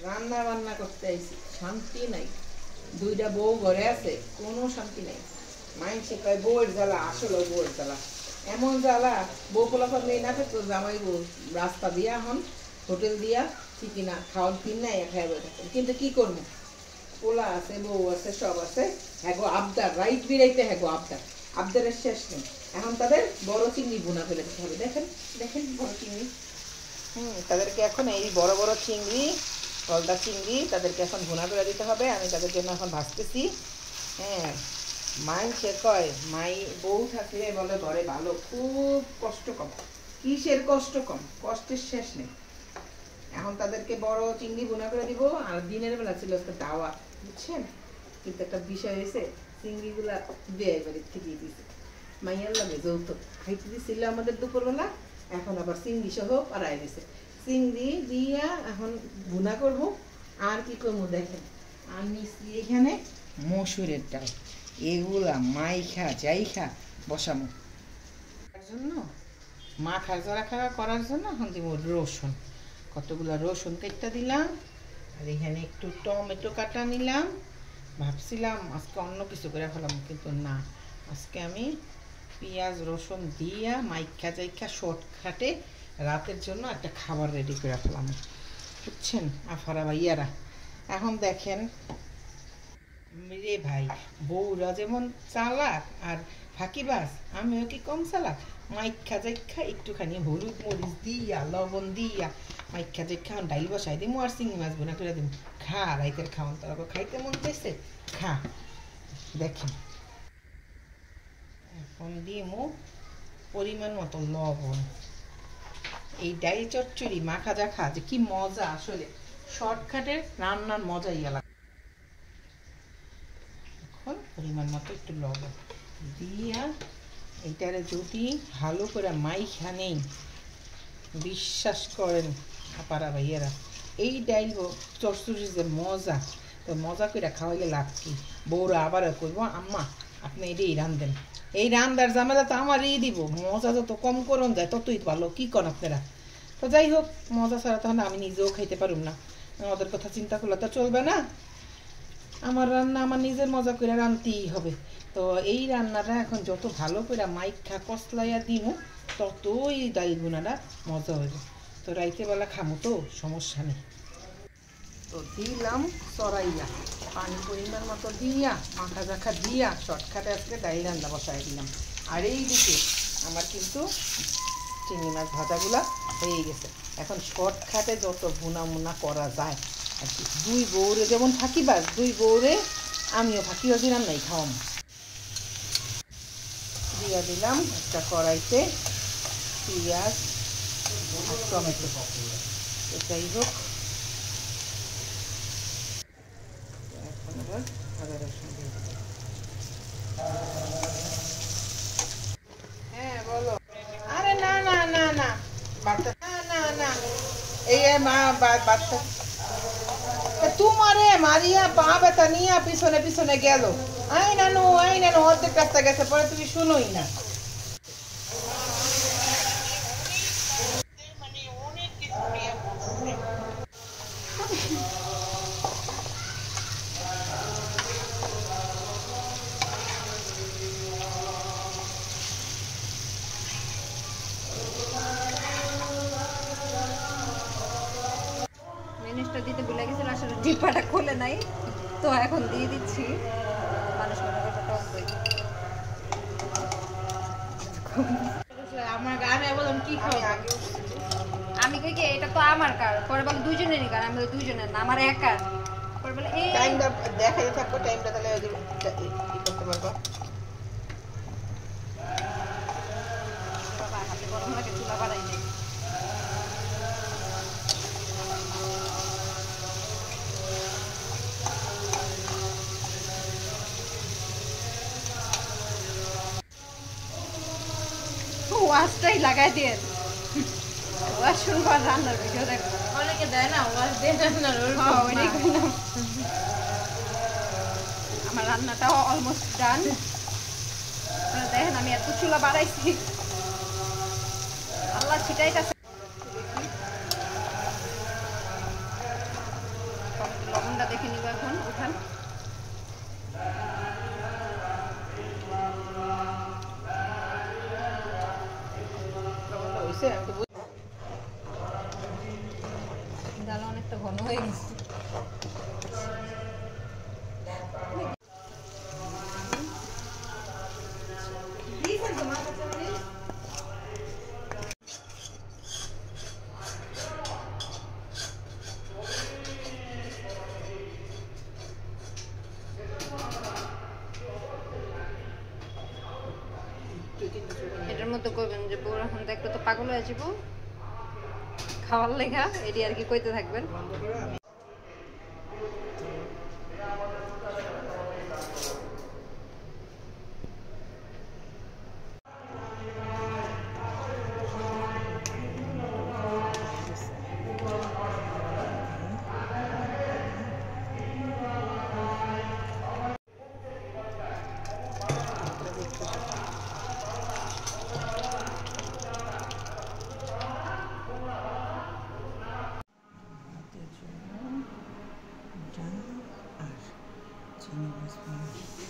রান্না বান্না করতে আইছি, শান্তি নাই। দুইটা বউ ঘরে আছে, কোনো শান্তি নাই। মাইনসে কয় বউয়ের জ্বালা, আসলে বউয়ের জ্বালা এমন জ্বালা। বউ পোলাপান মেয়ে না থাকতো, জামাই বউ রাস্তা দিয়া এখন হোটেল দিয়া ঠিকই না খাওয়ান কিন না খাই বই থাকতেন। কিন্তু কি করবো, পোলা আছে, বউ আছে, সব আছে। হ্যাগো আবদার, রাইট বিরাইতে হ্যাগো আবদার, আবদারের শেষ নেই। এখন তাদের বড় চিংড়ি বোনা ফেলে দিতে হবে। দেখেন দেখেন বড় চিংড়ি, তাদেরকে এখন এই বড় বড় চিংড়ি, গলদা চিংড়ি, তাদেরকে এখন ভুনা করে দিতে হবে। আমি তাদের জন্য এখন ভাজতেছি। হ্যাঁ, মাই সে কয় মাই বউ থাকলে বলে ঘরে ভালো, খুব কষ্ট কম। কিসের কষ্ট কম, কষ্টের শেষ নেই। এখন তাদেরকে বড় চিংড়ি ভুনা করে দিব। আর দিনের বেলা ছিল একটা দাওয়া, বুঝছেন। কিন্তু একটা বিষয় হয়েছে, চিংড়িগুলা বিয়ে বাড়ির থেকেই দিছে। মাইয়ার লাগে যৌতুক খাইতে দিছিল আমাদের দুপুরবেলা, এখন আবার চিংড়ি সহ পাড়াই দিছে। চিংড়ি দিয়া এখন ভুনা করব। আর কি করবো দেখেন, আমি এখানে মসুরের ডাল, এগুলা মাইখা যাইখা বসামো। তার জন্য মাখা জড়া খাওয়া করার জন্য এখন দিব রসুন। কতগুলা রসুন কেটে দিলাম। আর এখানে একটু টমেটো কাটা নিলাম। ভাবছিলাম আজকে অন্য কিছু করে ফেলাম, কিন্তু না, আজকে আমি পেঁয়াজ রসুন দিয়া মাইখা যাইখা শর্টকাটে রাতের জন্য একটা খাবার রেডি করে ফেলাম, বুঝছেন আফারা ভাইয়ারা। এখন দেখেন রে ভাই, বউরা যেমন চালাক আর ফাঁকিবাজ, আমিও কি কম চালাক। মাইখা যাইখা একটুখানি হলুদ মরিচ দিয়া লবণ দিয়া মাইখা যাইখা ডাইল বসাই দিমু আর চিংড়ি মাছ বোনা করে দিমু। খা, রাইতের খাওয়ান তোরা খাইতে মন চাইছে, খা। দেখেন এখন দিমু পরিমাণ মতো লবণ। এই ডাইল চচ্চড়ি মাখা জাখা যে কি মজা, আসলে শর্টকাটের রান্নার মজাই আলাদা। এখন পরিমাণ মতো একটু লবণ দিয়া এইটারে যদি ভালো করে মাইখা নেই, বিশ্বাস করেন আপারা ভাইয়েরা, এই ডাইল চচ্চড়ি যে মজা, তো মজা করে খাওয়াইলে লাভ কি। বউরা আবার করবো আম্মা আপনি এটাই রান্ধেন, এই রান্দার ঝামেলা তো আমারই দিব। মজা যত কম করুন যায় ততই ভালো, কি করেন আপনারা। তো যাই হোক, মজা ছাড়া তখন আমি নিজেও খাইতে পারুম না, ওদের কথা চিন্তা করলে তো চলবে না। আমার রান্না আমার নিজের মজা করে রাঁধতেই হবে। তো এই রান্নাটা এখন যত ভালো করে মাইখা কসলাইয়া দিব, ততই ডাইল বোনাটা মজা হইবে। তো রাইতে বেলা খামো তো সমস্যা নেই। তো দিলাম চড়াইয়া পানি পরিমাণ মতো দিয়া মাখা জাখা দিয়া শর্টকাটে আজকে ডাইল রান্না বসাই দিলাম। আর এই দিকে আমার কিন্তু চিংড়ি মাছ ভাজাগুলা হয়ে গেছে। এখন শর্টকাটে যত ভুনা মুনা করা যায় আর কি। দুই বউরে যেমন ফাঁকিবাজ, দুই বউরে আমিও ফাঁকিবাজি রান্নাই খাওয়াম। দিয়া দিলাম একটা কড়াইতে পেঁয়াজ আর টমেটো। যাই হোক, এখন আবার আদা রসুন দিয়ে দিলাম। হ্যাঁ বলো। আরে না না না না, বাচ্চা না না না, এই মা বাচ্চা তোমারে মারিয়া পা ব্যথা নিয়ে পিছনে পিছনে গেল। আই নানু অর্ধেক রাস্তা গেছে, পরে তুমি শুনোই না। জিনিসটা দিতে ভুলে গেছিল, আসলে ডিব্বাটা খুলে নাই, তো এখন দিয়ে দিচ্ছি। মানুষ মনে করবে টক দই। আমার গানে বললাম কি খাও, আমি কই কি এটা তো আমার কার, পরে বলে দুইজনেরই কার, আমি বলি দুইজনের না, আমার একার। পরে বলে এই টাইমটা দেখাই থাকবো, টাইমটা তাহলে ই করতে পারবো। বাবা হাতে গরম লাগে, চুলা বাড়াই নেই। ওয়াশটাই লাগাই দিয়ে ওয়াশ শুনবার রান্নার ভিডিও দেখবো। অনেকে দেয় না ওয়াশ দিয়ে রান্নার, আমার রান্নাটাও অলমোস্ট ডান। দেখেন আমি এত চুলা বাড়াইছি, আল্লাহ ছিটাইতেছে। দেখে নিব এখন উঠান। হইছে আমি তো ডাল অনেকটা ঘন হয়ে গেছে। এটার মধ্যে কইবেন যে বউ এখন দেখলে তো পাগল হয়ে যাবো খাওয়ার লেখা, এটি আর কি কইতে থাকবেন। বন্ধ করে আমি চিনি